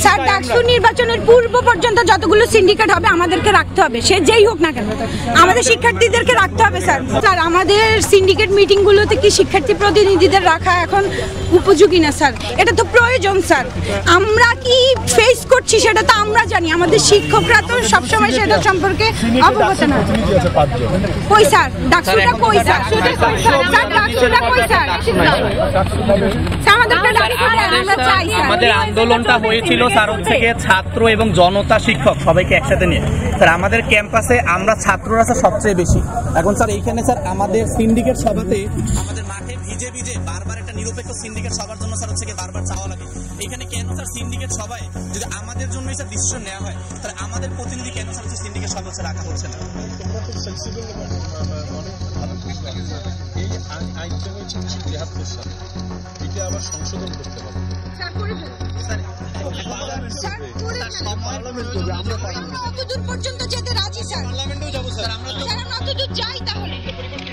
Sir DUCSU নির্বাচনের পূর্ব পর্যন্ত যতগুলো সিন্ডিকেট হবে আমাদেরকে রাখতে হবে, সে যেই হোক না কেন আমাদের শিক্ষার্থীদেরকে রাখতে হবে। স্যার স্যার আমাদের সিন্ডিকেট মিটিংগুলোতে কি শিক্ষার্থী প্রতিনিধিদের রাখা এখন উপযোগী না স্যার? এটা তো প্রয়োজন স্যার। আমরা কি ফেস করছি সেটা তো আমরা জানি, আমাদের শিক্ষকরা তো সবসময় সেটা সম্পর্কে অবগত না। কই স্যার ডাকসুটা কই স্যার? ডাকসুটা কই স্যার? আমাদের আন্দোলনটা হয়েছিল স্যার হচ্ছে গিয়ে ছাত্র এবং জনতা শিক্ষক সবাইকে একসাথে নিয়ে। স্যার আমাদের ক্যাম্পাসে আমরা ছাত্ররা স্যার সবচেয়ে বেশি। এখন স্যার এইখানে স্যার আমাদের সিন্ডিকেট সভাতে আমাদের মাঠে ভিজে ভিজে বারবার একটা নিরপেক্ষ সিন্ডিকেট সবার জন্য স্যার হচ্ছে গিয়ে বারবার চাওয়া লাগে। এখানে কেন স্যার সিন্ডিকেট সভায় যদি আমাদের জন্য স্যার ডিসিশন নেওয়া হয় তাহলে আমাদের প্রতিনিধি কেন স্যার হচ্ছে সিন্ডিকেট সভা হচ্ছে রাখা হচ্ছে না? এই আইনটা হচ্ছে 1973 সালে, এটা আবার সংশোধন করতে হবে। কতদূর পর্যন্ত যেতে রাজি স্যার? পার্লামেন্টেও যাব স্যার। আমরা কতদূর যাই তাহলে?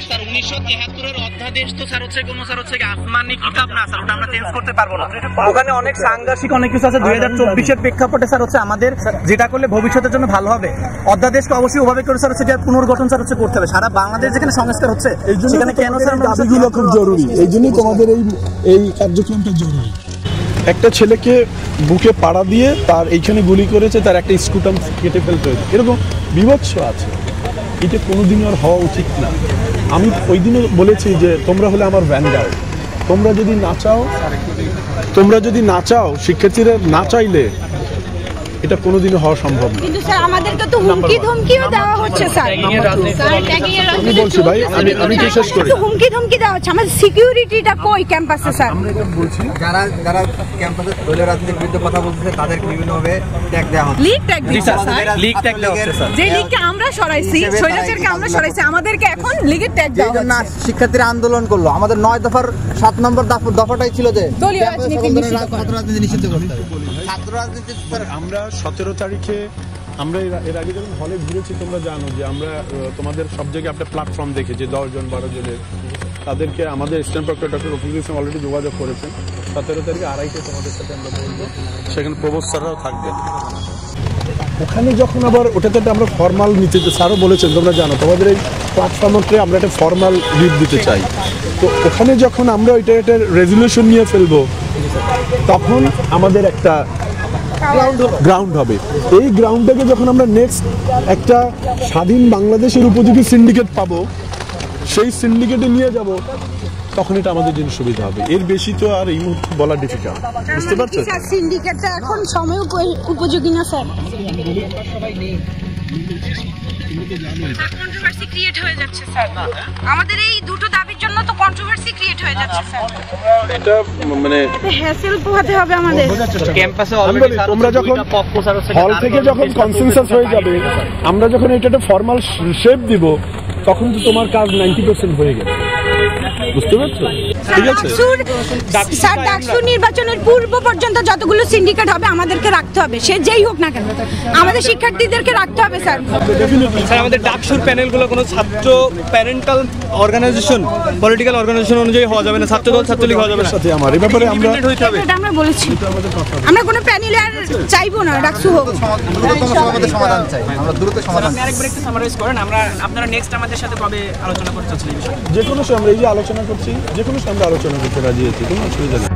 স্যার 1973 অধ্যাদেশ তো স্যার হচ্ছে কোনো স্যার হচ্ছে আসমানি কিতাব না স্যার, ওটা আমরা চেঞ্জ করতে পারবো না। ওখানে অনেক সাংঘর্ষিক অনেক কিছু আছে। 2024 প্রেক্ষাপটে স্যার হচ্ছে আমাদের যেটা করলে ভবিষ্যতের জন্য ভালো হবে, অধ্যাদেশকে অবশ্যই ওভাবে করে স্যার হচ্ছে পুনর্গঠন স্যার হচ্ছে করতে হবে। সারা বাংলাদেশ যেখানে সংস্কার হচ্ছে সেখানে কেন স্যার দাবিগুলো খুব জরুরি, এই জন্যই তোমাদের এই কার্যক্রমটা জরুরি। একটা ছেলেকে বুকে পাড়া দিয়ে তার এইখানে গুলি করেছে, তার একটা স্কুটাম কেটে ফেলতে হয়েছে, এরকম বিভৎস আছে। এটা কোনোদিনও আর হওয়া উচিত না। আমি ওই দিনও বলেছি যে তোমরা হলে আমার ভ্যানগার্ড, তোমরা যদি না চাও শিক্ষার্থীরা না চাইলে এটা কোনোদিনও হওয়া সম্ভব না। কিন্তু স্যার আমাদেরকে তো হুমকি ধমকিও দেওয়া হচ্ছে স্যার। আমি বলছি ভাই, আমি কি শেষ করি, হুমকি ধমকি দেওয়া হচ্ছে। আমাদের সিকিউরিটিটা কই ক্যাম্পাসে স্যার? আমরা এটা বলছি যারা ক্যাম্পাসে দলীয় রাজনীতির বিরুদ্ধে কথা বলতেছে তাদেরকে বিভিন্নভাবে ট্যাগ দেওয়া হচ্ছে। লিগ ট্যাগ দিচ্ছে স্যার। লিগ ট্যাগ দেওয়া হচ্ছে স্যার। যে লিগকে আমরা সরাইছি, সৈরাচারকে আমরা সরাইছি, আমাদেরকে এখন লিগের ট্যাগ দেওয়া হচ্ছে। না, শিক্ষার্থীরা আন্দোলন করলো, আমাদের 9 দফার 7 নম্বর দফাটাই ছিল যে দলীয় রাজনীতি নিষিদ্ধ করতে হবে। ছাত্র রাজনীতি আমরা 17 তারিখে আমরা এর আগে যখন হলে ঘুরেছি তোমরা জানো যে আমরা তোমাদের সব জায়গায় একটা প্ল্যাটফর্ম দেখেছি 10 জন 12 জনের, তাদেরকে আমাদের stamp doctor Rafiqul Islam already যোগাযোগ করেছেন। 17 তারিখে 2:30 তোমাদের সাথে আমরা বলবো, সেখানে প্রবোস্ট স্যাররাও থাকবেন। ওখানে যখন আবার ওটাতে আমরা ফর্মাল নিতে, স্যারও বলেছেন তোমরা জানো তোমাদের এই প্ল্যাটফর্মে আমরা একটা ফর্মাল লিড দিতে চাই। তো ওখানে যখন আমরা ওইটা একটা রেজলিউশন নিয়ে ফেলবো তখন আমাদের একটা গ্রাউন্ড হবে। এই গ্রাউন্ডটাকে যখন আমরা নেক্সট একটা স্বাধীন বাংলাদেশের উপযোগী সিন্ডিকেট পাবো, সেই সিন্ডিকেটে নিয়ে যাব, তখন এটা আমাদের জন্য সুবিধা হবে। এর বেশি তো আর এই মুহূর্তে বলা ডিফিকাল্ট, বুঝতে পারছো? সিন্ডিকেটটা এখন সময় উপযোগী না স্যার। কন্ট্রোভার্সি ক্রিয়েট হয়ে যাচ্ছে স্যার। আমাদের এই দুটো দাবির জন্য তো কন্ট্রোভার্সি ক্রিয়েট হয়ে যাচ্ছে স্যার। এটা মানে হ্যাসেল পোহাতে হবে আমাদের ক্যাম্পাসে। অলরেডি তোমরা যখন হল থেকে যখন কনসেনসাস হয়ে যাবে, আমরা যখন এটা একটা ফর্মাল শেপ দিব, তখন তো তোমার কাজ 90% হয়ে গেছে, বুঝতে পারছো? ঠিক আছে স্যার, ডাকসু নির্বাচনের পূর্ব পর্যন্ত যতগুলো সিন্ডিকেট হবে আমাদেরকে রাখতে হবে, সে যেই হোক না কেন আমাদের শিক্ষার্থীদেরকে রাখতে হবে স্যার। স্যার আমাদের ডাকসুর প্যানেলগুলো কোনো ছাত্র প্যারেন্টাল অর্গানাইজেশন, পলিটিক্যাল অর্গানাইজেশন অনুযায়ী হওয়া যাবে না, ছাত্রদল ছাত্রলীগ হওয়া যাবে না। সাথে আমার এই ব্যাপারে এটা আমরা বলেছি, আমরা কোনো প্যানেলে আর চাইবো না ডাকসু হোক। সমাধান চাই, আমরা দ্রুত সমাধান। আরেকবার একটু সামারাইজ করেন, আপনারা নেক্সট আমাদের সাথে কবে আলোচনা করতে চাচ্ছেন এই বিষয়ে? যে কোনো সময় আমরা এই যে আলোচনা করছি, যে কোনো সময় আমরা আলোচনা করতে রাজি আছি, কোনো অসুবিধা নেই।